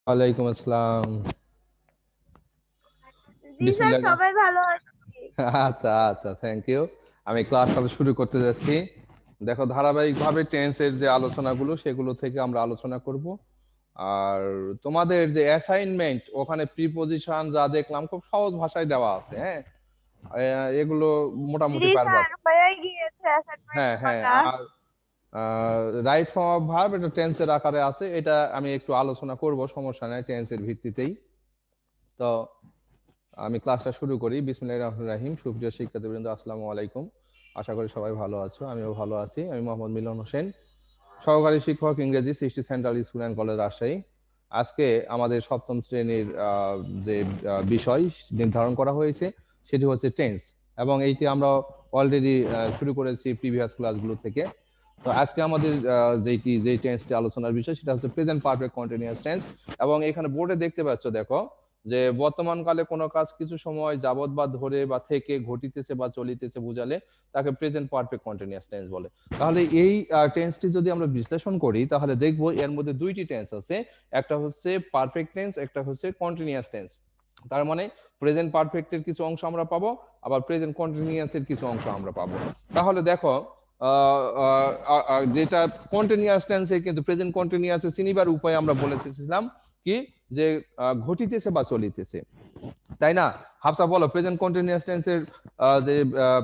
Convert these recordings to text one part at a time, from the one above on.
ওয়ালাইকুম আসসালাম। জি স্যার, বিসমিল্লাহ। সবাই ভালো আছি। আচ্ছা আচ্ছা, থ্যাংক ইউ। আমি ক্লাস শুরু করতে যাচ্ছি। দেখো, ধারাবাহিকভাবে টেন্সের যে আলোচনাগুলো সেগুলো থেকে আমরা আলোচনা করব। আর তোমাদের যে অ্যাসাইনমেন্ট, ওখানে প্রিপজিশন যা দেখলাম খুব সহজ ভাষায় দেওয়া আছে। হ্যাঁ, এগুলো জি মোটামুটি পারবা। স্যার, হয়ে গিয়েছে অ্যাসাইনমেন্ট হ্যাঁ হ্যাঁ। করা। আর রাইট ফর্ম অফ ভার্ব, এটা টেন্সের আকারে আছে, এটা আমি একটু আলোচনা করব, সমস্যা নাই, টেন্সের ভিত্তিতেই। তো আমি ক্লাসটা শুরু করি। বিসমিল্লাহির রহমানির রহিম। সুপ্রিয় শিক্ষার্থীবৃন্দ, আসসালামু আলাইকুম। আশা করি সবাই ভালো আছো, আমিও ভালো আছি। আমি মোহাম্মদ মিলন হোসেন, সহকারী শিক্ষক, ইংরেজি, সৃষ্টি central school and college, Rajshahi. আজকে আমাদের সপ্তম শ্রেণীর যে বিষয় নির্ধারণ করা হয়েছে সেটি হচ্ছে টেন্স, এবং এইটি আমরা অলরেডি শুরু করেছি প্রিভিয়াস ক্লাসগুলো থেকে। তো আজকে আমাদের যেই টেন্সটি আলোচনার বিষয় সেটা হচ্ছে প্রেজেন্ট পারফেক্ট কন্টিনিউয়াস টেন্স। এবং এখানে বোর্ডে দেখতে পাচ্ছ, দেখো যে বর্তমান কালে কোনো কাজ কিছু সময় যাবত বা ধরে বা থেকে ঘটিতেছে বা চলিতেছে বুঝালে তাকে প্রেজেন্ট পারফেক্ট কন্টিনিউয়াস টেন্স বলে। তাহলে এই টেন্সটি যদি আমরা বিশ্লেষণ করি তাহলে দেখব এর মধ্যে দুইটি টেন্স আছে, একটা হচ্ছে পারফেক্ট টেন্স, একটা হচ্ছে কন্টিনিউয়াস টেন্স। তার মানে প্রেজেন্ট পারফেক্টের কিছু অংশ আমরা পাবো, আবার প্রেজেন্ট কন্টিনিউয়াসের কিছু অংশ আমরা পাবো। তাহলে দেখো, যেটা কন্টিনিউয়াস টেন্সে কিন্তু প্রেজেন্ট কন্টিনিউয়াসে চিনিবার উপায় আমরা বলেছিলাম কি, যে ঘটিতেছে বা চলিতেছে, তাই না? হাফসা বলো, প্রেজেন্ট কন্টিনিউয়াস টেন্সের যে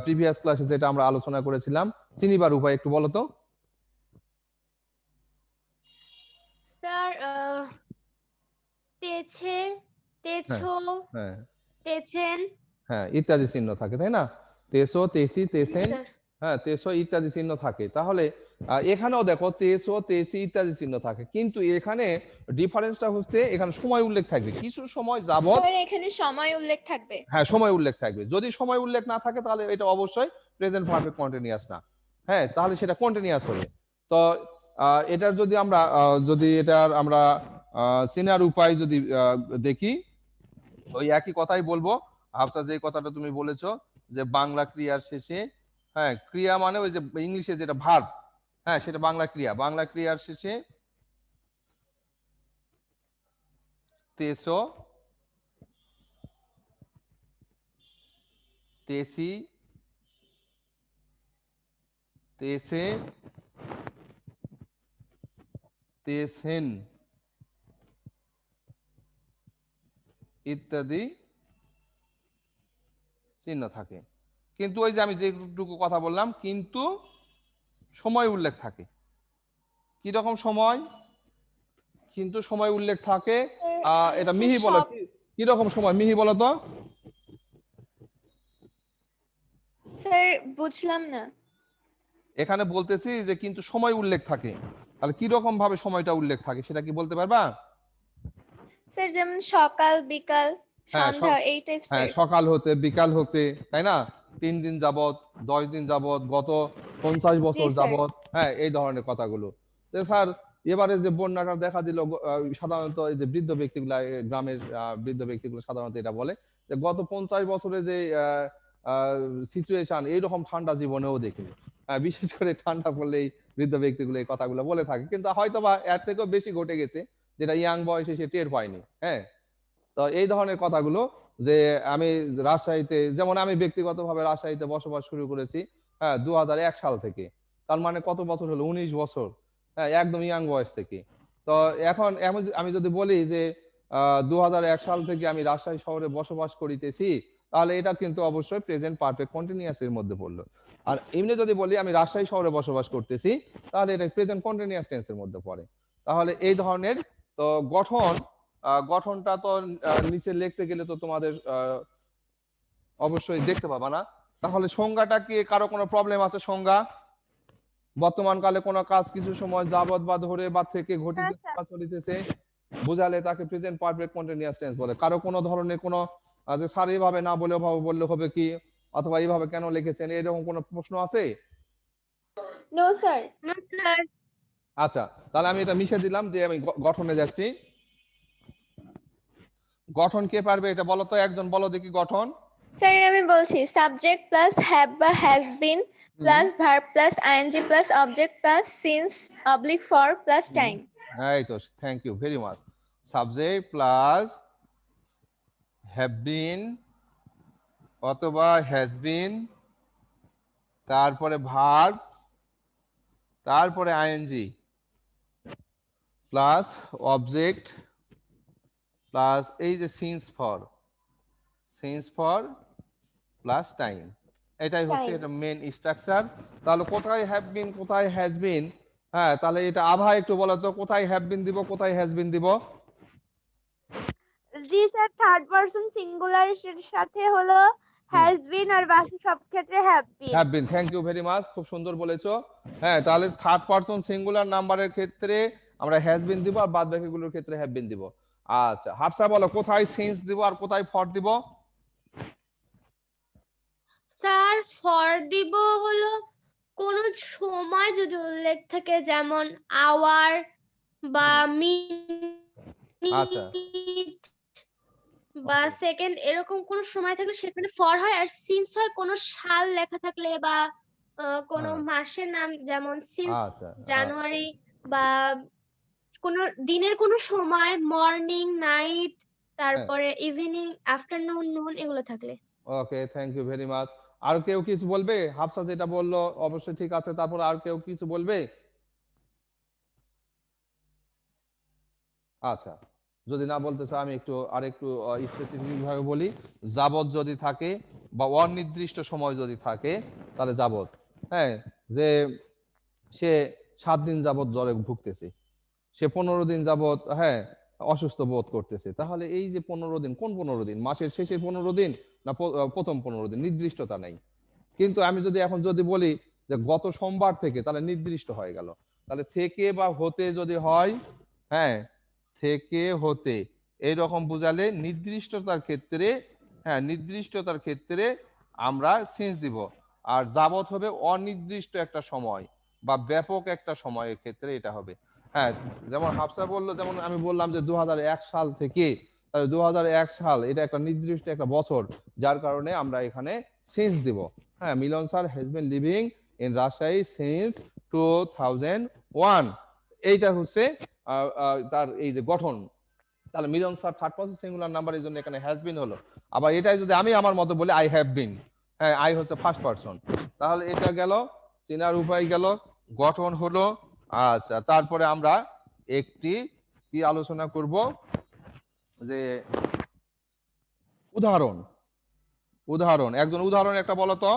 প্রিভিয়াস ক্লাসে যেটা আমরা আলোচনা করেছিলাম চিনিবার উপায় একটু বলো তো। স্যার, তেছে, হ্যাঁ তেছো, হ্যাঁ তেছেন। হ্যাঁ, ইত্যাদি চিহ্ন থাকে, তাই না? তেসো, তেসি, জি তেসেন। স্যার। হ্যাঁ, তেসো ইত্যাদি চিহ্ন থাকে। তাহলে এখানেও দেখো তেসো, তেসি ইত্যাদি চিহ্ন থাকে, কিন্তু এখানে ডিফারেন্সটা হচ্ছে এখানে সময় উল্লেখ থাকবে কিছু সময় যাবত। স্যার, এখানে সময় উল্লেখ থাকবে। হ্যাঁ, সময় উল্লেখ থাকবে। যদি সময় উল্লেখ না থাকে তাহলে এটা অবশ্যই প্রেজেন্ট পারফেক্ট কন্টিনিউয়াস না। হ্যাঁ, তাহলে সেটা কন্টিনিউয়াস হবে। তো এটার যদি আমরা যদি এটার আমরা চেনার উপায় যদি দেখি, ওই একই কথাই বলবো। হাফসা, যে কথাটা তুমি বলেছো যে বাংলা ক্রিয়ার শেষে, হ্যাঁ ক্রিয়া মানে ওই যে ইংলিশে যেটা ভার্ব, হ্যাঁ সেটা বাংলা ক্রিয়া, বাংলা ক্রিয়ার শেষে তেসো, তেসি, তেসে, তেসেন ইত্যাদি চিহ্ন থাকে। কিন্তু ওই যে আমি যেটুকু কথা বললাম, কিন্তু সময় উল্লেখ থাকে। কি রকম সময়? কিন্তু সময় উল্লেখ থাকে। স্যার, এটা হচ্ছে মিহি বলো, সব। কি রকম সময় মিহি বলো তো। স্যার, বুঝলাম না। এখানে বলতেছি যে কিন্তু সময় উল্লেখ থাকে, তাহলে কি রকম ভাবে সময়টা উল্লেখ থাকে সেটা কি বলতে পারবা? স্যার, যেমন সকাল, বিকাল, হ্যাঁ সন্ধ্যা, এই টাইপ হ্যাঁ, স্যার। সকাল হতে, বিকাল হতে, তাই না? 3 দিন যাবত, 10 দিন যাবত, গত 50 জি বছর স্যার। যাবত, হ্যাঁ এই ধরনের কথাগুলো। তো স্যার, এবারে যে বন্যাটা দেখা দিল, সাধারণত এই যে বৃদ্ধ ব্যক্তিগুলা, গ্রামের বৃদ্ধ ব্যক্তিগুলো সাধারণত এটা বলে যে গত 50 বছরে যে সিচুয়েশন এইরকম ঠান্ডা জীবনেও দেখিনি। বিশেষ করে ঠান্ডা পড়লেই বৃদ্ধ ব্যক্তিগুলো এই কথাগুলো বলে থাকে, কিন্তু হয়তো বা এর থেকেও বেশি ঘটে গেছে যেটা ইয়াং বয়সে সে টের পায়নি। হ্যাঁ, তো এই ধরনের কথাগুলো, যে আমি রাজশাহীতে, যেমন আমি ব্যক্তিগতভাবে রাজশাহীতে বসবাস শুরু করেছি, হ্যাঁ 2001 সাল থেকে। তার মানে কত বছর হলো? 19 বছর। হ্যাঁ, একদম ইয়াং বয়স থেকে। তো এখন আমি যদি বলি যে 2001 সাল থেকে আমি রাজশাহী শহরে বসবাস করিতেছি, তাহলে এটা কিন্তু অবশ্যই প্রেজেন্ট পারফেক্ট কন্টিনিউয়াস এর মধ্যে পড়লো। আর এমনি যদি বলি আমি রাজশাহী শহরে বসবাস করতেছি, তাহলে এটা প্রেজেন্ট কন্টিনিউয়াস টেন্সের মধ্যে পড়ে। তাহলে এই ধরনের তো গঠন, গঠনটা তো নিচে লিখতে গেলে তো তোমাদের অবশ্যই দেখতে পাবা না। তাহলে সংজ্ঞাটা কি, কারো কোনো প্রবলেম আছে সংজ্ঞা? বর্তমান কালে কোনো কাজ কিছু সময় যাবত বা ধরে বা থেকে হ্যাঁ ঘটিতেছে স্যার। বা চলিতেছে বুঝালে তাকে প্রেজেন্ট পারফেক্ট কন্টিনিউয়াস টেন্স বলে। কারো কোনো ধরনের কোনো যে স্যার এইভাবে না বলে ওভাবে বললে হবে কি, অথবা এইভাবে কেন লিখেছেন, এরকম কোনো প্রশ্ন আছে? No sir. No sir. আচ্ছা, তাহলে আমি এটা মিশে দিলাম, দিয়ে আমি গঠনে যাচ্ছি। গঠন কে পারবে এটা বলো তো, একজন বলো দেখি গঠন। স্যার, আমি বলছি সাবজেক্ট প্লাস হ্যাভ বা has been hmm plus verb plus ING plus object plus since oblique for plus hmm, time. এই তো, thank you very much. Subject plus have been অথবা হ্যাজ বিন, তারপরে ভার্ব, তারপরে আইএনজি প্লাস অবজেক্ট প্লাস এই যে since for plus time, এটাই হচ্ছে Time. এটা মেন স্ট্রাকচার। তাহলে কোথায় হ্যাভ বিন কোথায় হ্যাজ বিন, হ্যাঁ তাহলে এটা আভা একটু বলো তো, কোথায় হ্যাভ বিন দিব কোথায় হ্যাজ বিন দিব? জি স্যার, থার্ড পারসন সিঙ্গুলার এর সাথে হলো হ্যাজ বিন আর বাকি সব ক্ষেত্রে have been. Have been, thank you very much, খুব সুন্দর বলেছো। হ্যাঁ তাহলে থার্ড পারসন সিঙ্গুলার নাম্বারের ক্ষেত্রে আমরা হ্যাজ বিন দিব আর বাদ বাকিগুলোর ক্ষেত্রে হ্যাভ বিন দিব। আচ্ছা হাফসা বলো কোথায় সিন্স দিব আর কোথায় ফর দিব? স্যার ফর দিব হলো কোন সময় যদি উল্লেখ থাকে, যেমন আওয়ার বা আচ্ছা মিনিট বা সেকেন্ড, এরকম কোন সময় থাকলে সেখানে ফর হয়। আর সিন্স হয় কোন সাল লেখা থাকলে বা কোন হ্যাঁ। মাসের নাম, যেমন সিন্স আচ্ছা জানুয়ারি, বা কোন দিনের কোন সময়, মর্নিং, নাইট, তারপরে ইভিনিং, আফটারনুন, নুন, এগুলো থাকলে। Okay thank you very much. আর কেউ কিছু বলবে? হাফসা যেটা বললো অবশ্যই ঠিক আছে, তারপর আর কেউ কিছু বলবে? আচ্ছা যদি না বলতে চাও আমি একটু আরেকটু স্পেসিফিক ভাবে বলি। যাবত যদি থাকে বা অনির্দিষ্ট সময় যদি থাকে তাহলে যাবত, হ্যাঁ যে সে 7 দিন যাবত জ্বরে ভুগতেছে, সে 15 দিন যাবত হ্যাঁ অসুস্থ বোধ করতেছে, তাহলে এই যে 15 দিন, কোন 15 দিন, মাসের শেষের 15 দিন না প্রথম 15 দিন, নির্দিষ্টতা নাই। কিন্তু আমি যদি এখন যদি বলি যে গত সোমবার থেকে, তাহলে নির্দিষ্ট হয়ে গেল। তাহলে থেকে বা হতে যদি হয়, হ্যাঁ থেকে হতে এইরকম বুঝালে নির্দিষ্টতার ক্ষেত্রে, হ্যাঁ নির্দিষ্টতার ক্ষেত্রে আমরা সিন্স দিব। আর যাবত হবে অনির্দিষ্ট একটা সময় বা ব্যাপক একটা সময়ের ক্ষেত্রে এটা হবে। হ্যাঁ যেমন হাফসা বললো, যেমন আমি বললাম যে 2001 সাল থেকে, তাহলে 2001 সাল এটা একটা নির্দিষ্ট একটা বছর, যার কারণে আমরা এখানে সিন্স দিব। হ্যাঁ Milon sir has been living in Rajshahi since 2001, এইটা হচ্ছে তার এই যে গঠন। তাহলে Milon sir third person singular number, এই জন্য এখানে হ্যাজ বিন হলো। আবার এটাই যদি আমি আমার মতো বলি আই হ্যাভ বিন, হ্যাঁ আই হচ্ছে ফার্স্ট পারসন, তাহলে এটা গেল চেনার উপায় গেল, গঠন হলো। আচ্ছা তারপরে আমরা একটি কি আলোচনা করব, যে উদাহরণ। উদাহরণ একজন উদাহরণ একটা বলো তো।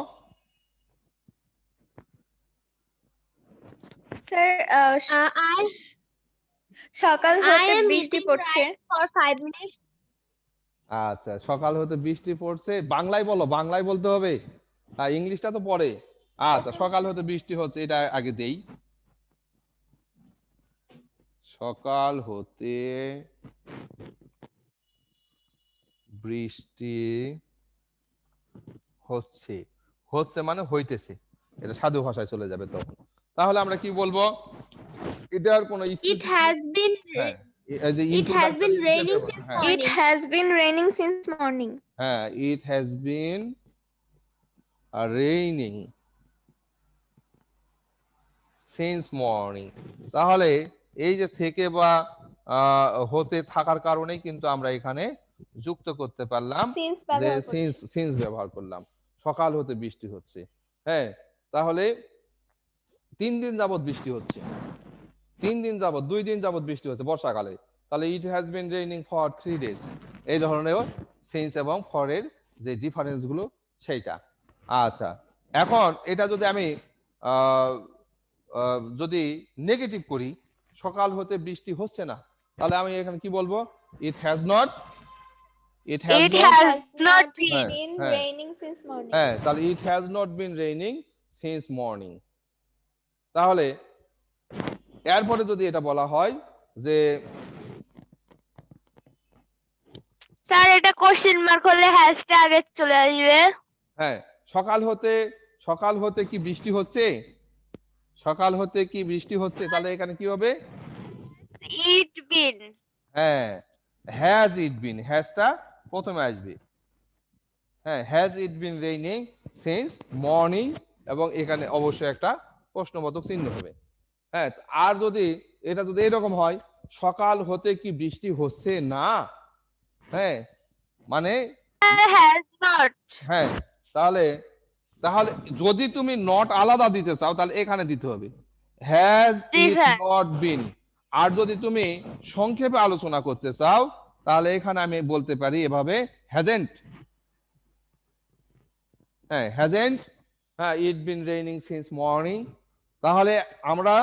স্যার I সকাল I হতে am বৃষ্টি eating পড়ছে। rice for 5 minutes. আচ্ছা সকাল হতে বৃষ্টি পড়ছে, বাংলায় বলো, বাংলায় বলতে হবে, হ্যাঁ ইংলিশটা তো পরে। আচ্ছা সকাল হতে বৃষ্টি হচ্ছে, এটা আগে দেই। সকাল হতে বৃষ্টি হচ্ছে, হচ্ছে মানে হইতেছে, এটা সাধু ভাষায় চলে যাবে তখন। তাহলে আমরা কি বলবো, এটার কোনো It has been হ্যাঁ এই যে it has been introductory raining হিসেবে, since হ্যাঁ It morning. has been raining since morning. হ্যাঁ it has been raining since morning। তাহলে এই যে থেকে বা হতে থাকার কারণেই কিন্তু আমরা এখানে যুক্ত করতে পারলাম, Since যে ব্যবহার করছি। সিন্স ব্যবহার করলাম, সকাল হতে বৃষ্টি হচ্ছে। হ্যাঁ তাহলে 3 দিন যাবত বৃষ্টি হচ্ছে, 3 দিন যাবত, 2 দিন যাবত বৃষ্টি হচ্ছে বর্ষাকালে, তাহলে it has been raining for 3 days. এই ধরনের সিন্স এবং ফর এর যে ডিফারেন্স গুলো সেইটা। আচ্ছা এখন এটা যদি আমি যদি নেগেটিভ করি, সকাল হতে বৃষ্টি হচ্ছে না, তাহলে আমি এখানে কি বলবো, it has not, it has It not, has not been been. raining since morning. হ্যাঁ তাহলে it has not been raining since morning. তাহলে এরপরে যদি এটা বলা হয় যে স্যার এটা কোশ্চেন মার্ক হলে হ্যাশটা আগে চলে আসবে। হ্যাঁ সকাল হতে কি বৃষ্টি হচ্ছে, সকাল হতে কি বৃষ্টি হচ্ছে, তাহলে এখানে কি হবে, ইট বিন। হ্যাঁ হ্যাজ ইট বিন, হ্যাজটা প্রথমে আসবে। হ্যাঁ has it bin raining since morning, এবং এখানে অবশ্যই একটা প্রশ্নবোধক চিহ্ন হবে। হ্যাঁ আর যদি এটা যদি এরকম হয় সকাল হতে কি বৃষ্টি হচ্ছে না? হ্যাঁ, মানে has not. হ্যাঁ, তাহলে তাহলে যদি তুমি নট আলাদা দিতে চাও তাহলে এখানে দিতে হবে হ্যাজ জি ইট স্যার। Not been. আর যদি তুমি সংক্ষেপে আলোচনা করতে চাও তাহলে এখানে আমি বলতে পারি এভাবে হ্যাজেন্ট। হ্যাঁ, হ্যাজেন্ট, হ্যাঁ, ইট বিন রেইনিং সিন্স মর্নিং। তাহলে আমরা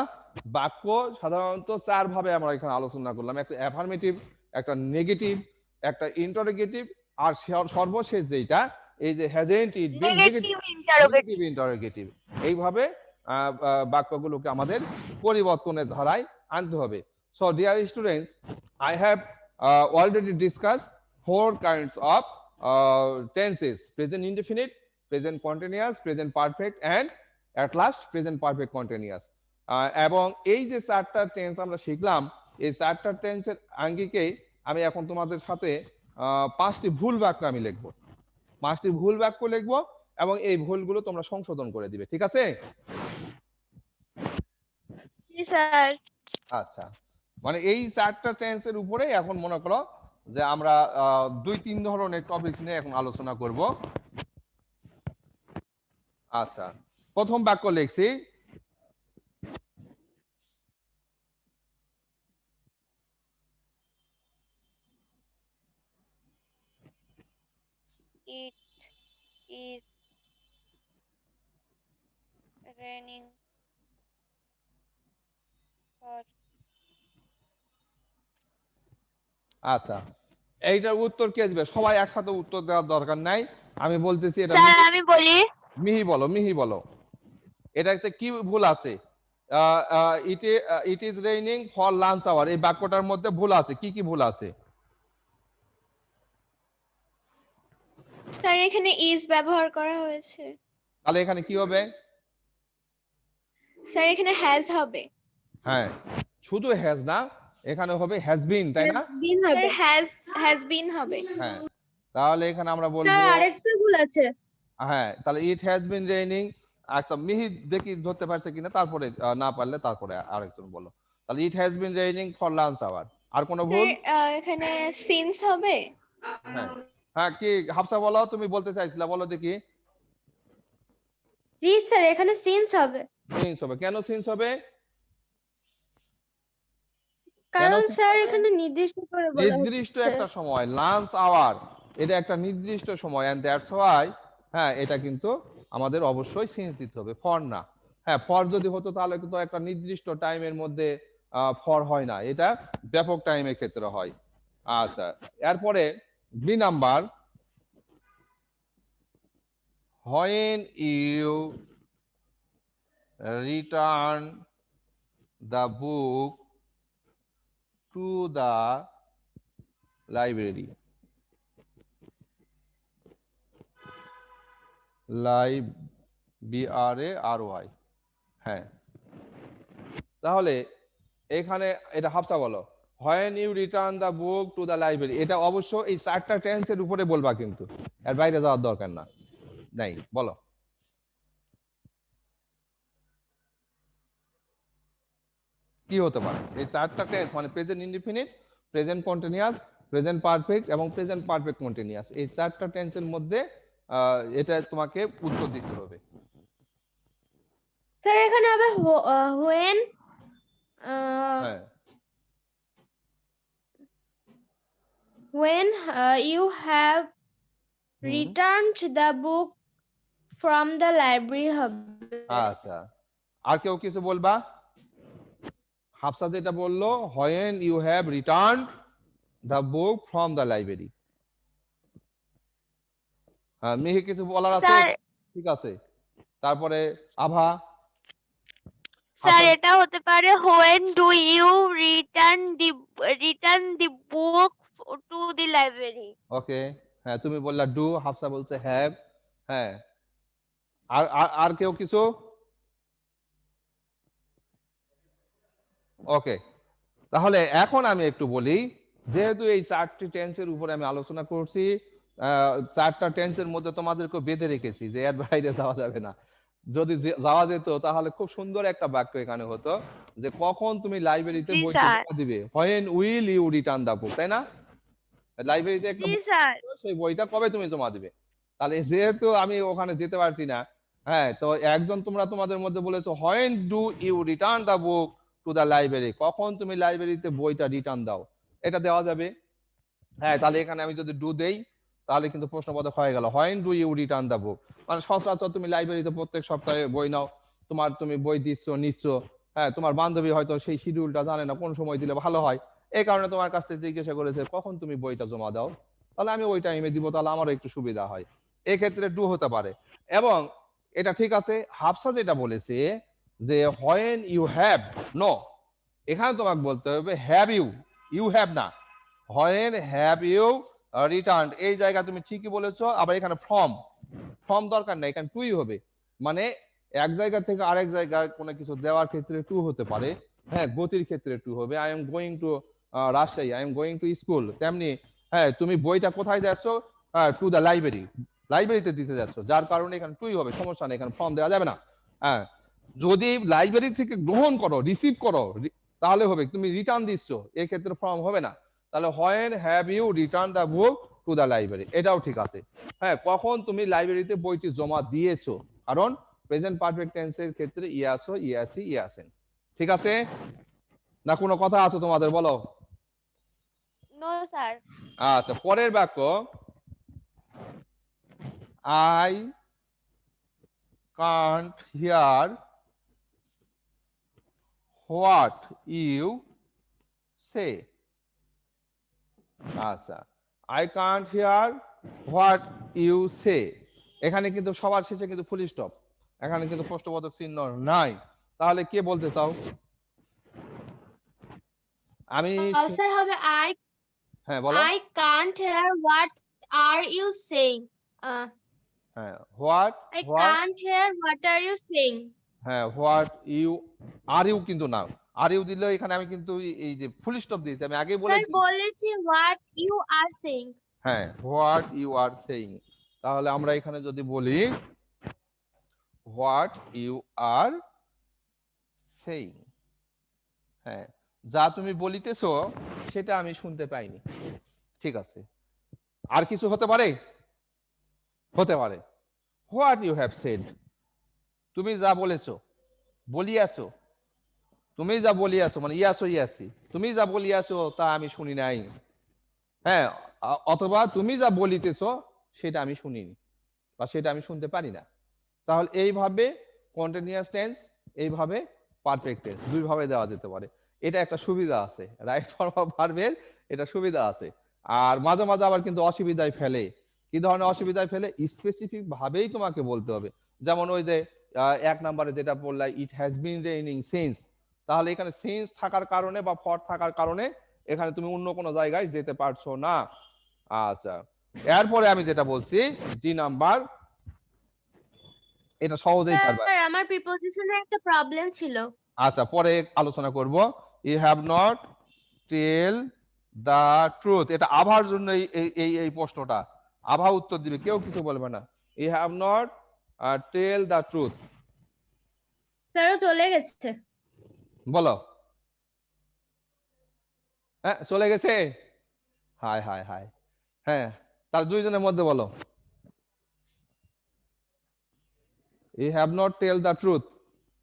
বাক্য সাধারণত চার ভাবে আমরা এখানে আলোচনা করলাম, একটা অ্যাফার্মেটিভ, একটা নেগেটিভ, একটা ইন্টারোগেটিভ, আর সর্বশেষ যেটা এই যে হ্যাজেন্ট ইট বিন Negative interrogative. Negative interrogative. এইভাবে বাক্যগুলোকে আমাদের পরিবর্তনের ধারায় আনতে হবে। So dear students, I have already discussed 4 kinds of tenses: present indefinite, present continuous, present perfect, and at last present perfect continuous. এবং এই যে 4টা টেন্স আমরা শিখলাম, এই 4টা টেন্সের আঙ্গিকে আমি এখন তোমাদের সাথে 5টি ভুল বাক্য আমি লিখবো, 5টি ভুল বাক্য লিখবো এবং এই ভুলগুলো তোমরা সংশোধন করে দিবে, ঠিক আছে? জি স্যার। আচ্ছা, মানে এই 4টা টেন্সের উপরে এখন মনে করো যে আমরা 2-3 ধরনের টপিকস নিয়ে এখন আলোচনা করব। আচ্ছা, প্রথম বাক্য লিখছি It is raining for. আচ্ছা, এইটার উত্তর কে দিবে? সবাই একসাথে উত্তর দেওয়ার দরকার নাই, আমি বলতেছি। এটা স্যার আমি বলি। মিহি বলো, মিহি বলো, এটাতে কি ভুল আছে? It is raining for lunch hour, এই বাক্যটার মধ্যে ভুল আছে, কি কি ভুল আছে? স্যার এখানে ইজ ব্যবহার করা হয়েছে। তাহলে এখানে কি হবে? স্যার এখানে হ্যাজ হবে। হ্যাঁ, শুধু হ্যাজ না, এখানে হবে হ্যাজ বিন, তাই না? দিন স্যার হবে। হ্যাজ বিন হবে। হ্যাঁ, তাহলে এখানে আমরা স্যার বলবো আরেকটা ভুল আছে। হ্যাঁ, তাহলে ইট হ্যাজ বিন রেইনিং। আচ্ছা, মিহি দেখি ধরতে পারছে কিনা, তারপরে না পারলে তারপরে আরেকজন বলো। তাহলে it has been raining for lunch hour. আর কোনো ভুল? স্যার এখানে সিন্স হবে। হ্যাঁ হ্যাঁ, কি হাফসা বলো, তুমি বলতে চাইছিলা, বলো দেখি। জি স্যার এখানে সিন্স হবে। সিন্স হবে, কেন সিন্স হবে? কারণ since স্যার হবে? এখানে নির্দিষ্ট করে বলা নির্দিষ্ট হচ্ছে। একটা সময়, লাঞ্চ আওয়ার, এটা একটা নির্দিষ্ট সময়, এন্ড দ্যাটস হোয়াই হ্যাঁ এটা কিন্তু আমাদের অবশ্যই সিন্স দিতে হবে, ফর না। হ্যাঁ, ফর যদি হতো তাহলে কিন্তু একটা নির্দিষ্ট টাইমের মধ্যে ফর হয় না, এটা ব্যাপক টাইমের ক্ষেত্রে হয়। আচ্ছা, এরপরে B number, when you return the book to the library. BRARY, হ্যাঁ। তাহলে এখানে এটা হাফসা বলো, when you return the book to the library, এটা অবশ্য এই 4টা টেন্সের উপরে বলবা, কিন্তু এর বাইরে যাওয়ার দরকার না, নাই, বলো। কি হতে পারে এই 4টা টেন্স? মানে present indefinite, present continuous, present perfect এবং প্রেজেন্ট পারফেক্ট কন্টিনিউয়াস, এই 4টা টেন্সের মধ্যে এটা তোমাকে উত্তর দিতে হবে। স্যার এখানে হবে when হ্যাঁ, when you have returned the book from the library হবে। আচ্ছা, আর কেউ কিছু বলবা? হাফসা যেটা বললো, when you have returned the book from the library। হ্যাঁ, মিহি কিছু বলার আছে? স্যার ঠিক আছে, তারপরে আভা। স্যার এটা হতে পারে when do you return the book to the library. ওকে, হ্যাঁ, তুমি বললা ডু, হাফসা বলছে হ্যাভ। হ্যাঁ, আর আর কেউ কিছু? ওকে, তাহলে এখন আমি একটু বলি, যেহেতু এই 4টি টেন্সের উপরে আমি আলোচনা করছি, 4টা টেন্সের মধ্যে তোমাদেরকে বেঁধে রেখেছি যে এর বাইরে যাওয়া যাবে না। যদি যাওয়া যেত তাহলে খুব সুন্দর একটা বাক্য এখানে হতো যে কখন তুমি লাইব্রেরিতে জি বইটি স্যার। জমা দিবে, when will you return the book, তাই না? লাইব্রেরিতে একটা জি বই স্যার। ছিল, সেই বইটা কবে তুমি জমা দিবে। তাহলে যেহেতু আমি ওখানে যেতে পারছি না, হ্যাঁ, তো একজন তোমরা তোমাদের মধ্যে বলেছো when do you return the book to the library, কখন তুমি লাইব্রেরিতে বইটা রিটার্ন দাও, এটা দেওয়া যাবে। হ্যাঁ, তাহলে এখানে আমি যদি ডু দেই তাহলে কিন্তু প্রশ্নবোধক হয়ে গেল, when do you return the book, মানে সচরাচর তুমি লাইব্রেরিতে প্রত্যেক সপ্তাহে বই নাও, তুমি বই নিচ্ছ, হ্যাঁ, তোমার বান্ধবী হয়তো সেই শিডিউলটা জানে না কোন সময় দিলে ভালো হয়, এই কারণে তোমার কাছ থেকে জিজ্ঞাসা করেছে কখন তুমি বইটা জমা দাও, তাহলে আমি ওই টাইমে দিব, তাহলে আমারও একটু সুবিধা হয়, এই ক্ষেত্রে ডু হতে পারে। এবং এটা ঠিক আছে, হাফসা যেটা বলেছে যে when you have, নো, এখানে তোমাকে বলতে হবে হ্যাভ ইউ, ইউ হ্যাভ না, when have you returned, এই জায়গা তুমি ঠিকই বলেছো। আবার এখানে ফ্রম দরকার নাই, এখানে টুই হবে, মানে এক জায়গা থেকে আরেক জায়গায় কোনো কিছু দেওয়ার ক্ষেত্রে টু হতে পারে, হ্যাঁ, গতির ক্ষেত্রে টু হবে, I am going to Rajshahi, I am going to school, তেমনি হ্যাঁ তুমি বইটা কোথায় যাচ্ছ, টু দ্য লাইব্রেরি, লাইব্রেরিতে দিতে যাচ্ছ, যার কারণে এখানে টুই হবে, সমস্যা নেই, এখানে ফর্ম দেওয়া যাবে না। হ্যাঁ, যদি লাইব্রেরি থেকে গ্রহণ করো, রিসিভ করো, তাহলে হবে, তুমি রিটার্ন দিচ্ছ, এই ক্ষেত্রে ফর্ম হবে না। তাহলে when have you returned the book to the library, এটাও ঠিক আছে। হ্যাঁ, কখন তুমি লাইব্রেরিতে বইটি জমা দিয়েছো, কারণ প্রেজেন্ট পারফেক্ট টেন্সের ক্ষেত্রে ইয়াসো, ইয়াসি, ইয়াসেন, ঠিক আছে না? কোনো কথা আছে তোমাদের, বলো। No sir. আচ্ছা, পরের বাক্য, I can't hear what you say, আচ্ছা, I can't hear what you say, এখানে কিন্তু সবার শেষে কিন্তু ফুল স্টপ, এখানে কিন্তু প্রশ্নবোধক চিহ্ন নাই, তাহলে কে বলতে চাও? আমি স্যার হবে হ্যাঁ বলো। I can't hear what are you saying. হ্যাঁ, what, I can't hear what are you saying. হ্যাঁ, হোয়াট ইউ আর ইউ কিন্তু না, আর ইউ দিলে এখানে আমি কিন্তু এই যে ফুল স্টপ দিয়েছি, আমি আগেই স্যার বলেছি। বলেছি what you are saying. হ্যাঁ, হোয়াট ইউ আর সেইং, তাহলে আমরা এখানে যদি বলি হোয়াট ইউ আর সেইং, হ্যাঁ, যা তুমি বলিতেছো সেটা আমি শুনতে পাইনি, ঠিক আছে। আর কিছু হতে পারে, হতে পারে হোয়াট ইউ হ্যাভ সেড, তুমি যা বলেছো, বলিয়াছো, তুমি যা বলিয়াছো, মানে ইয়াসো ইয়াসি, তুমি যা বলিয়াছো তা আমি শুনি নাই, হ্যাঁ, অথবা তুমি যা বলিতেছো সেটা আমি শুনিনি বা সেটা আমি শুনতে পারি না। তাহলে এইভাবে কন্টিনিউয়াস টেন্স, এইভাবে পারফেক্ট টেন্স, দুই ভাবে দেওয়া যেতে পারে, এটা একটা সুবিধা আছে, রাইট ফর্ম অফ ভার্বের এটা সুবিধা আছে। আর মাঝে মাঝে আবার কিন্তু অসুবিধায় ফেলে, কি ধরনের অসুবিধায় ফেলে, স্পেসিফিক ভাবেই তোমাকে বলতে হবে। যেমন ওই যে 1 নম্বরে যেটা বললাই, it has been raining since, তাহলে এখানে সিন্স থাকার কারণে বা ফর থাকার কারণে এখানে তুমি অন্য কোনো জায়গায় যেতে পারছো না। আচ্ছা, এরপরে আমি যেটা বলছি ডি নাম্বার, এটা সহজেই পারবা। স্যার আমার প্রিপোজিশনের একটা প্রবলেম ছিল। আচ্ছা, পরে আলোচনা করব। You have not tell the truth, এটা আভার জন্য এই প্রশ্নটা, আভা উত্তর দিবে, কেউ কিছু বলবে না। You have not tell the truth, স্যারও চলে গেছে। বলো। হ্যাঁ, চলে গেছে, হাই হাই হাই, হ্যাঁ, তার দুইজনের মধ্যে বলো, you have not tell the truth,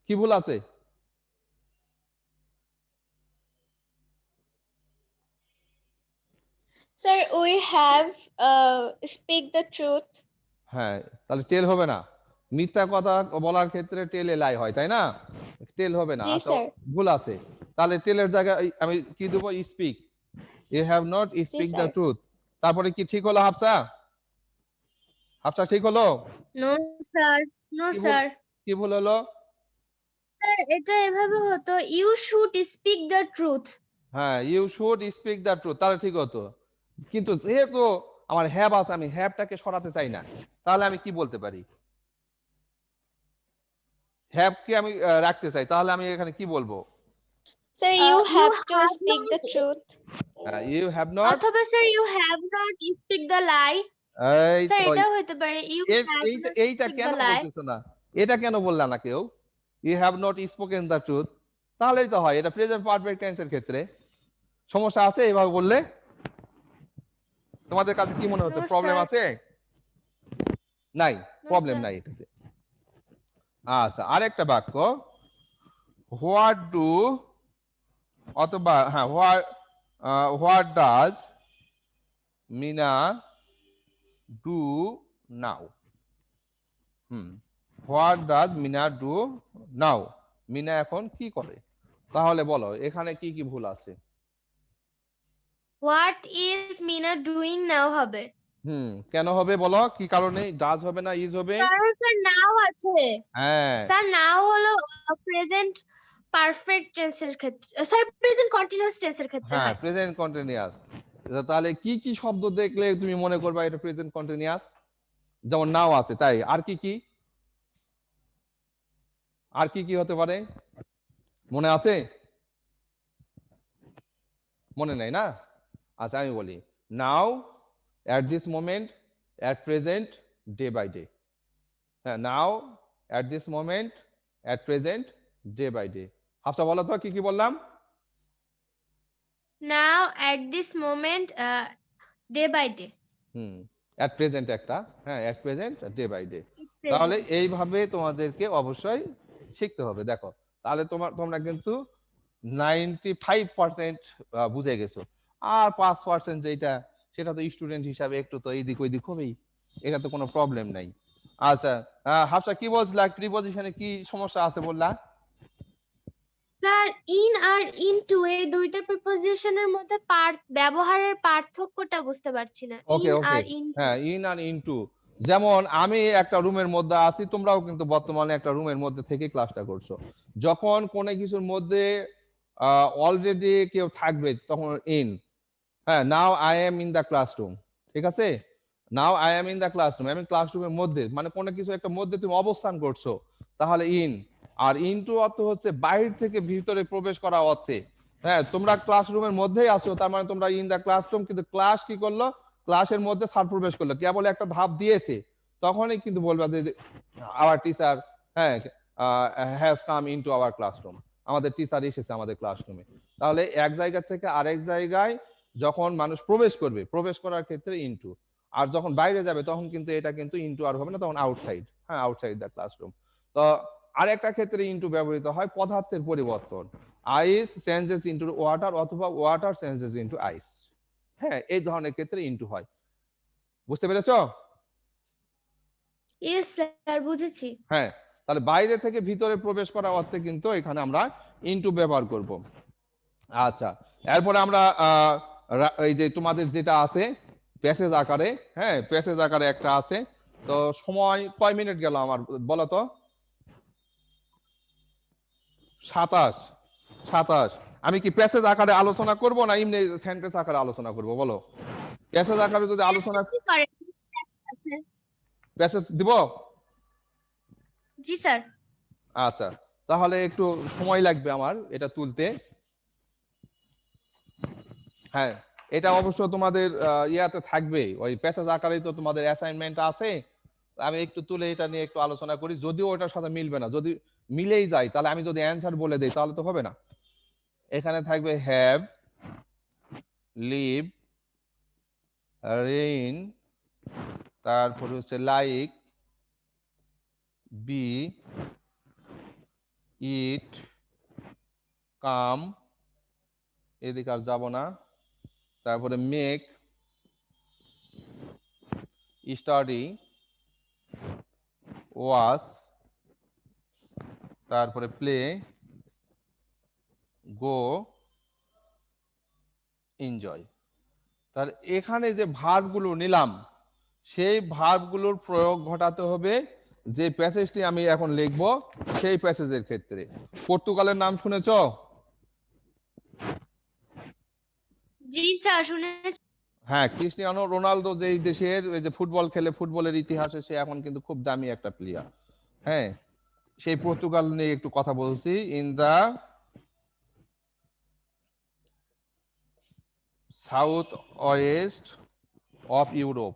কি ভুল আছে? Sir, we have speak the truth. হ্যাঁ, তাহলে টেল হবে না, মিথ্যা কথা বলার ক্ষেত্রে টেল এলাই হয়, তাই না? টেল হবে না, জি, আচ্ছা, স্যার। ভুল আছে, তাহলে টেলের জায়গায় আমি কি দেবো, speak, you have not speak the sir. Truth, তারপরে কি ঠিক হলো হাফসা? হাফসা ঠিক হলো? নো স্যার, নো কি ভুল, স্যার। কি ভুল হলো? স্যার এটা এভাবে হতো, you should speak the truth. হ্যাঁ, you should speak the truth, তাহলে ঠিক হতো। কিন্তু যেহেতু আমার হ্যাভ আছে, আমি হ্যাভটাকে সরাতে চাই না, তাহলে আমি কি বলতে পারি, হ্যাভ কে আমি রাখতে চাই, তাহলে আমি এখানে কি বলবো? Sir, you you have to have speak the not- truth. You have not, অথবা sir you have not speak the lie. এই স্যার তো এটাও হতে পারে, ইউ হ্যাভ নট এইটা স্পিক কেন দ্য লাই। বলতেছো না? এটা কেন বললা না কেউ? You have not spoken the truth, তাহলেই তো হয়, এটা প্রেজেন্ট পারফেক্ট টেন্সের ক্ষেত্রে। সমস্যা আছে এইভাবে বললে? তোমাদের কাছে কি মনে হচ্ছে, No, প্রবলেম sir. আছে? নাই, No, প্রবলেম sir. নাই এটাতে। আচ্ছা, আরেকটা বাক্য, হোয়াট ডু, অথবা হ্যাঁ, what does Meena do now. What does Meena do now, Meena এখন কি করে? তাহলে বলো এখানে কি কি ভুল আছে? What is Mina doing now হবে? কেন হবে বলো, কি কারণে? ডাজ হবে না ইজ হবে? কারণ স্যার নাও আছে। হ্যাঁ স্যার নাও হলো প্রেজেন্ট পারফেক্ট টেন্সের ক্ষেত্রে, স্যার প্রেজেন্ট কন্টিনিউয়াস টেন্সের ক্ষেত্রে হ্যাঁ, হয়। Present continuous. তাহলে কি কি শব্দ দেখলে তুমি মনে করবা এটা প্রেজেন্ট কন্টিনিউয়াস? যেমন নাও আছে, তাই আর কি কি, আর কি কি হতে পারে, মনে আছে? মনে নাই না? আচ্ছা আমি বলি, নাও, at this moment, at present, day by day. হ্যাঁ, নাও, at this moment, at present, day by day. Hafsa বলো তো কি কি বললাম? নাও, at this moment, day by day. at present একটা, হ্যাঁ at present, day by day. Present. তাহলে এইভাবে তোমাদেরকে অবশ্যই শিখতে হবে। দেখো তাহলে তোমরা কিন্তু 95% বুঝে গেছো, আর 5% যেটা, সেটা তো স্টুডেন্ট হিসাবে একটু তো এইদিক ওইদিক হবেই, এটা তো কোনো প্রবলেম নাই। আচ্ছা, হাফসা কি বলছিলা, প্রিপজিশনে কি সমস্যা আছে বললা? স্যার ইন আর ইনটু এই দুইটা প্রিপজিশনের মধ্যে ব্যবহারের পার্থক্যটা বুঝতে পারছি না। ওকে ইন ওকে, আর ইনটু। হ্যাঁ ইন আর ইনটু। যেমন আমি একটা রুমের মধ্যে আছি, তোমরাও কিন্তু বর্তমানে একটা রুমের মধ্যে থেকে ক্লাসটা করছো। যখন কোনো কিছুর মধ্যে অলরেডি কেউ থাকবে তখন ইন। হ্যাঁ, now I am in the classroom, ঠিক আছে? Now I am in the classroom, আমি ক্লাসরুমের মধ্যে, মানে কোনো কিছু একটা মধ্যে তুমি অবস্থান করছো, তাহলে ইন। আর ইনটু অর্থ হচ্ছে বাইরে থেকে ভিতরে প্রবেশ করা অর্থে। হ্যাঁ, তোমরা ক্লাসরুমের মধ্যেই আছো, তার মানে তোমরা ইন দ্য ক্লাসরুম, কিন্তু ক্লাস কি করলো, ক্লাসের মধ্যে স্যার প্রবেশ করলো, কেবল একটা ধাপ দিয়েছে, তখনই কিন্তু বলবা যে আওয়ার টিচার, হ্যাঁ, has come into our classroom, আমাদের টিচার এসেছে আমাদের ক্লাসরুমে। তাহলে এক জায়গা থেকে আরেক জায়গায় যখন মানুষ প্রবেশ করবে, প্রবেশ করার ক্ষেত্রে ইনটু, আর যখন বাইরে যাবে তখন কিন্তু এটা কিন্তু ইনটু আর হবে না, তখন আউটসাইড, হ্যাঁ আউটসাইড দ্য ক্লাসরুম। তো আরেকটা ক্ষেত্রে ইনটু ব্যবহৃত হয় পদার্থের পরিবর্তন, আইস চেঞ্জেস ইনটু ওয়াটার, অথবা ওয়াটার চেঞ্জেস ইনটু আইস। হ্যাঁ, এই ধরনের ক্ষেত্রে ইনটু হয়। বুঝতে পেরেছো? ইয়েস স্যার, বুঝেছি। হ্যাঁ, তাহলে বাইরে থেকে ভিতরে প্রবেশ করা অর্থে কিন্তু এখানে আমরা ইনটু ব্যবহার করব। আচ্ছা, এরপরে আমরা এই যে তোমাদের যেটা আছে প্যাসেজ আকারে, হ্যাঁ প্যাসেজ আকারে একটা আছে, তো সময় কয় মিনিট গেল আমার বলো তো? 27। আমি কি প্যাসেজ আকারে আলোচনা করব না এমনি সেন্টেন্স আকারে আলোচনা করব বলো? প্যাসেজ আকারে যদি আলোচনা, কি করে? আচ্ছা প্যাসেজ দিব? জি স্যার। আচ্ছা, তাহলে একটু সময় লাগবে আমার এটা তুলতে। হ্যাঁ, এটা অবশ্য তোমাদের ইয়াতে থাকবে, ওই প্যাসেজ আকারেই তো তোমাদের অ্যাসাইনমেন্ট আছে। আমি একটু তুলে এটা নিয়ে একটু আলোচনা করি, যদিও ওটার সাথে মিলবে না, যদি মিলেই যায় তাহলে আমি যদি অ্যান্সার বলে দেই তাহলে তো হবে না। এখানে থাকবে হ্যাভ, লিভ, রেইন, তারপরে হচ্ছে লাইক, বি, ইট, কাম, এদিকে আর যাব না, তারপরে মেক, স্টাডি, ওয়াচ, তারপরে প্লে, গো, এনজয়। তাহলে এখানে যে ভার্বগুলো নিলাম, সেই ভার্বগুলোর প্রয়োগ ঘটাতে হবে যে প্যাসেজটি আমি এখন লিখব সেই প্যাসেজের ক্ষেত্রে। পর্তুগালের নাম শুনেছো? জি স্যার, শুনেছি। হ্যাঁ, ক্রিস্টিয়ানো রোনালদো যেই দেশের এই যে ফুটবল খেলে, ফুটবলের ইতিহাসে সে এখন কিন্তু খুব দামি একটা প্লেয়ার। হ্যাঁ, সেই পর্তুগাল নিয়ে একটু কথা বলছি। In the south west of Europe,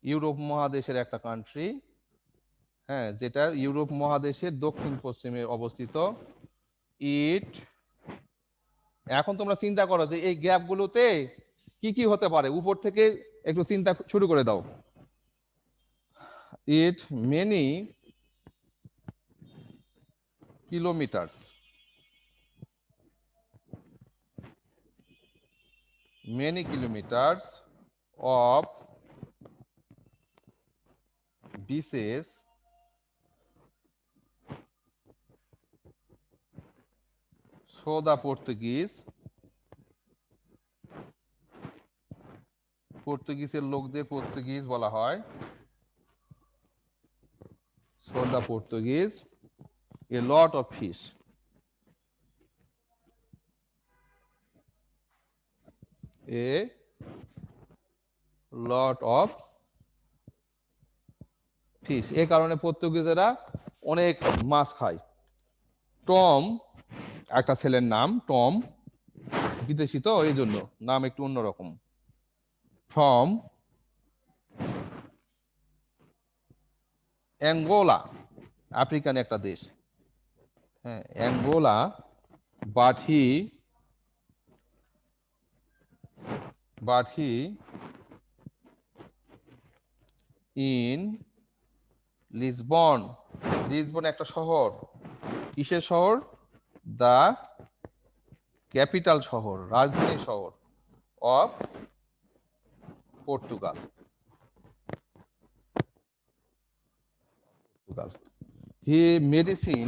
Europe মহাদেশের একটা কান্ট্রি, হ্যাঁ, যেটা ইউরোপ মহাদেশের দক্ষিণ পশ্চিমে অবস্থিত। ইট, এখন তোমরা চিন্তা করো যে এই গ্যাপগুলোতে কি কি হতে পারে, উপর থেকে একটু চিন্তা শুরু করে দাও। It many kilometres, many kilometers of beaches so the পর্তুগিজের লোকদের পর্তুগিজ বলা হয়। so the Portuguese a lot of fish, a lot of fish, এই কারণে পর্তুগিজেরা অনেক মাছ খায়। টম একটা ছেলের নাম, টম, বিদেশি তো এই জন্য নাম একটু অন্যরকম। ফ্রম অ্যাঙ্গোলা, আফ্রিকান একটা দেশ, হ্যাঁ Angola, but he in Lisbon, Lisbon একটা শহর, কিসের শহর? দা ক্যাপিটাল শহর, রাজধানী শহর of Portugal. He medicine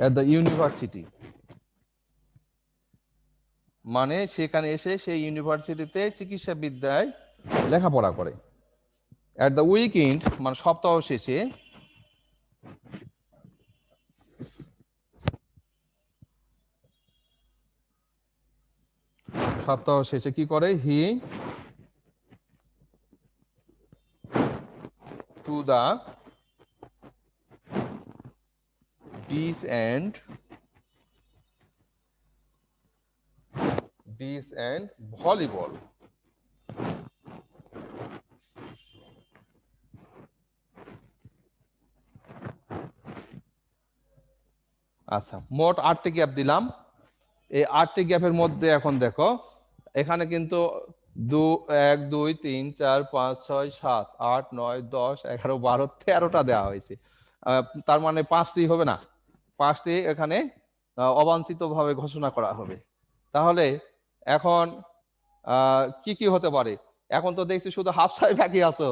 at the university, মানে সেখানে এসে সেই ইউনিভার্সিটিতে চিকিৎসা বিদ্যায় লেখাপড়া করে। at the weekend মানে সপ্তাহ শেষে, সপ্তাহ শেষে কি করে? He to the beach and volleyball, আচ্ছা মোট 8টি গ্যাপ দিলাম। এই 8টি গ্যাপের মধ্যে এখন দেখো এখানে কিন্তু 1 2 3 4 5 6 7 8 9 10 11 12 13টা দেওয়া হয়েছে। তার মানে 5টি হবে না, 5টি এখানে অবাঞ্ছিত ভাবে ঘোষণা করা হবে। তাহলে এখন কি কি হতে পারে? এখন তো দেখছি শুধু হাফসাই বাকি আছো,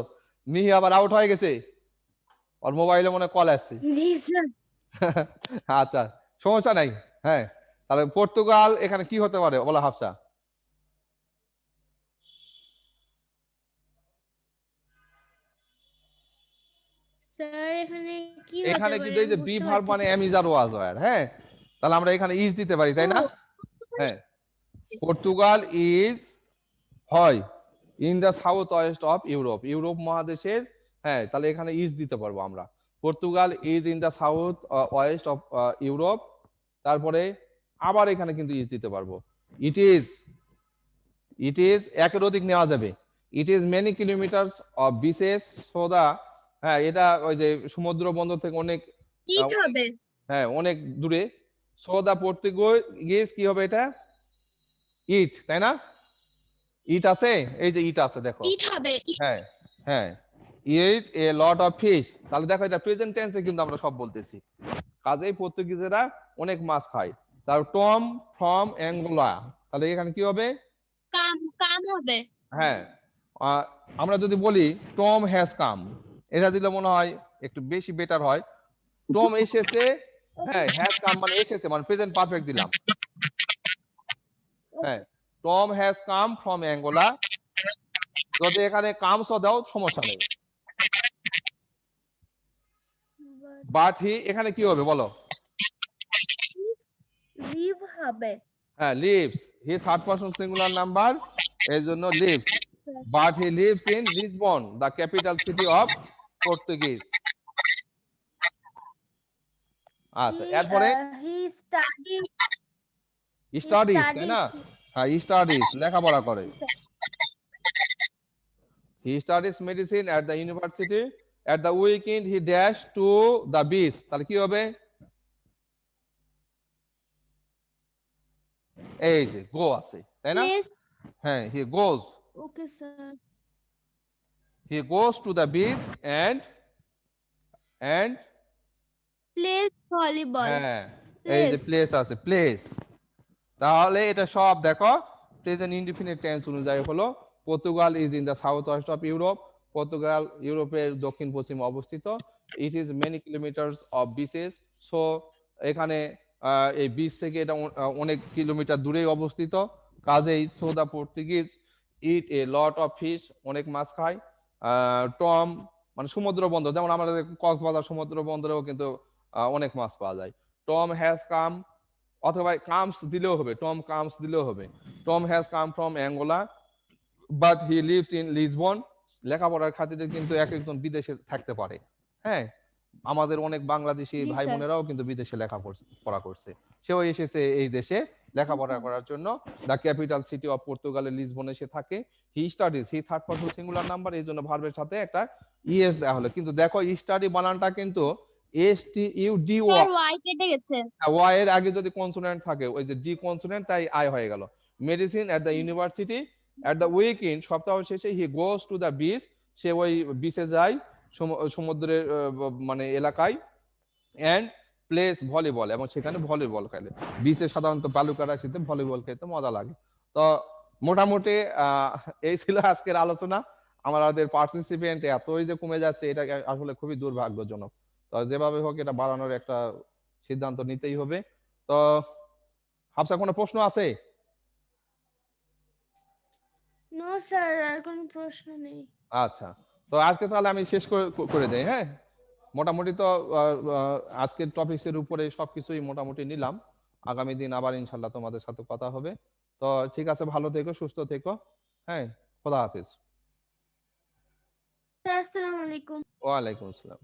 মিহি আবার আউট হয়ে গেছে, ওর মোবাইলে মনে কল আসছে। জি স্যার। আচ্ছা সমস্যা নাই। হ্যাঁ, তাহলে পর্তুগাল এখানে কি হতে পারে বলো হাফসা? স্যার এখানে কি এখানে হতে কিন্তু পারে এই যে আমি বি বুঝতে ভার্ব মানে পারতেছি am is are was were, হ্যাঁ তাহলে আমরা এখানে ইজ দিতে পারি তাই না? ও, হ্যাঁ, পর্তুগাল ইজ হয় in the south west of Europe, Europe মহাদেশের, হ্যাঁ তাহলে এখানে ইজ দিতে পারবো আমরা। Portugal is in the south west of Europe, তারপরে আবার এখানে কিন্তু ইজ দিতে পারবো। ইট ইজ একের অধিক নেওয়া যাবে। It is many kilometres of beaches so the, হ্যাঁ এটা ওই যে সমুদ্র বন্দর থেকে অনেক, ইট হবে। হ্যাঁ অনেক দূরে। সো দা পর্তুগিজ কি হবে এটা? ইট, তাই না? ইট আছে, এই যে ইট আছে দেখো, ইট হবে। হ্যাঁ হ্যাঁ ইট এ লট অফ ফিশ, তাহলে দেখো এটা প্রেজেন্ট টেন্সে কিন্তু আমরা সব বলতেছি, কাজেই পর্তুগিজেরা অনেক মাছ খায়। তার টম ফ্রম অ্যাঙ্গোলা, তাহলে এখানে কি হবে? কাম হবে। হ্যাঁ, আমরা যদি বলি টম হ্যাজ কাম, এটা দিলে মনে হয় একটু বেশি বেটার হয়। টম এসেছে, হ্যাঁ হ্যাজ কাম মানে এসেছে, মানে প্রেজেন্ট পারফেক্ট দিলাম। হ্যাঁ, Tom has come from Angola, যদি এখানে কামসও দাও সমস্যা নেই। বাট হি এখানে কি হবে বলো? লিভ হবে। হ্যাঁ lives, he third person singular number, এর জন্য lives. But he lives in Lisbon, the capital city of Portuguese. আচ্ছা এরপরে হি স্টাডি স্টাডিজ, তাই না? হ্যাঁ, স্টাডিজ লেখাপড়া করে। He studies medicine at the university, at the weekend he dash two the beach. তাহলে কি হবে? এই যে গো আছে, তাই না? প্লেস হ্যাঁ, he goes, okay sir he goes to the beach and place volleyball হ্যাঁ, এই যে প্লেস প্লেস আছে, প্লেস। তাহলে এটা সব দেখো প্রেজেন্ট ইনডিফিনিট টেন্স অনুযায়ী হলো। Portugal is in the south west of Europe. Portugal ইউরোপের দক্ষিণ পশ্চিমে অবস্থিত। ইট is many kilometres of beaches. So এখানে এই বিচ থেকে এটা অনেক কিলোমিটার দূরেই অবস্থিত। কাজেই so the Portuguese it A lot of fish, অনেক মাছ খায়। টম মানে সমুদ্র বন্দর, যেমন আমাদের কক্সবাজার সমুদ্র বন্দরেও কিন্তু অনেক মাছ পাওয়া যায়। টম হ্যাজ কাম, অথবা কামস দিলেও হবে, টম কামস দিলেও হবে। Tom has come from Angola but he lives in Lisbon. লেখাপড়ার খাতিরে কিন্তু এক একজন বিদেশে থাকতে পারে। হ্যাঁ, আমাদের অনেক বাংলাদেশি জি ভাই স্যার বোনেরাও কিন্তু বিদেশে লেখাপড়া করছে। সেও এসেছে এই দেশে লেখাপড়া করার জন্য। দ্য ক্যাপিটাল সিটি অফ পর্তুগালের লিসবনে সে থাকে। He studies, he third person singular number, এই জন্য ভার্বের সাথে একটা ইএস দেওয়া হলো। কিন্তু দেখো স্টাডি বানানটা কিন্তু STUDY, স্যার ওয়াই কেটে গেছে ওয়াই এর আগে যদি কনসোনেন্ট থাকে, ওই যে ডি কনসোনেন্ট, তাই আই হয়ে গেল। Medicine at the university, at the weekend সপ্তাহ শেষে হি গোজ টু দ্য বিচ, সে ওই বিচে যায়, সমুদ্রের মানে এলাকায়। এন্ড প্লেস ভলিবল, এবং সেখানে ভলিবল খেলে। বিচে সাধারণত বালুকা রাশিতে ভলিবল খেলতে মজা লাগে। তো মোটামুটি এই ছিল আজকের আলোচনা। আমাদের পার্টিসিপেন্ট এতই যে কমে যাচ্ছে, এটা আসলে খুবই দুর্ভাগ্যজনক। তো যেভাবে হোক এটা বাড়ানোর একটা সিদ্ধান্ত নিতেই হবে। তো হাফসা, কোনো প্রশ্ন আছে? নো স্যার আর কোনো প্রশ্ন নেই আচ্ছা, তো আজকে তাহলে আমি শেষ করে দেই। হ্যাঁ, মোটামুটি তো আজকের টপিকসের উপরে সবকিছুই মোটামুটি নিলাম। আগামী দিন আবার ইনশাল্লাহ তোমাদের সাথে কথা হবে। তো ঠিক আছে, ভালো থেকো, সুস্থ থেকো। হ্যাঁ, খোদা হাফিজ। স্যার আসসালামু আলাইকুম ওয়ালাইকুম আসসালাম।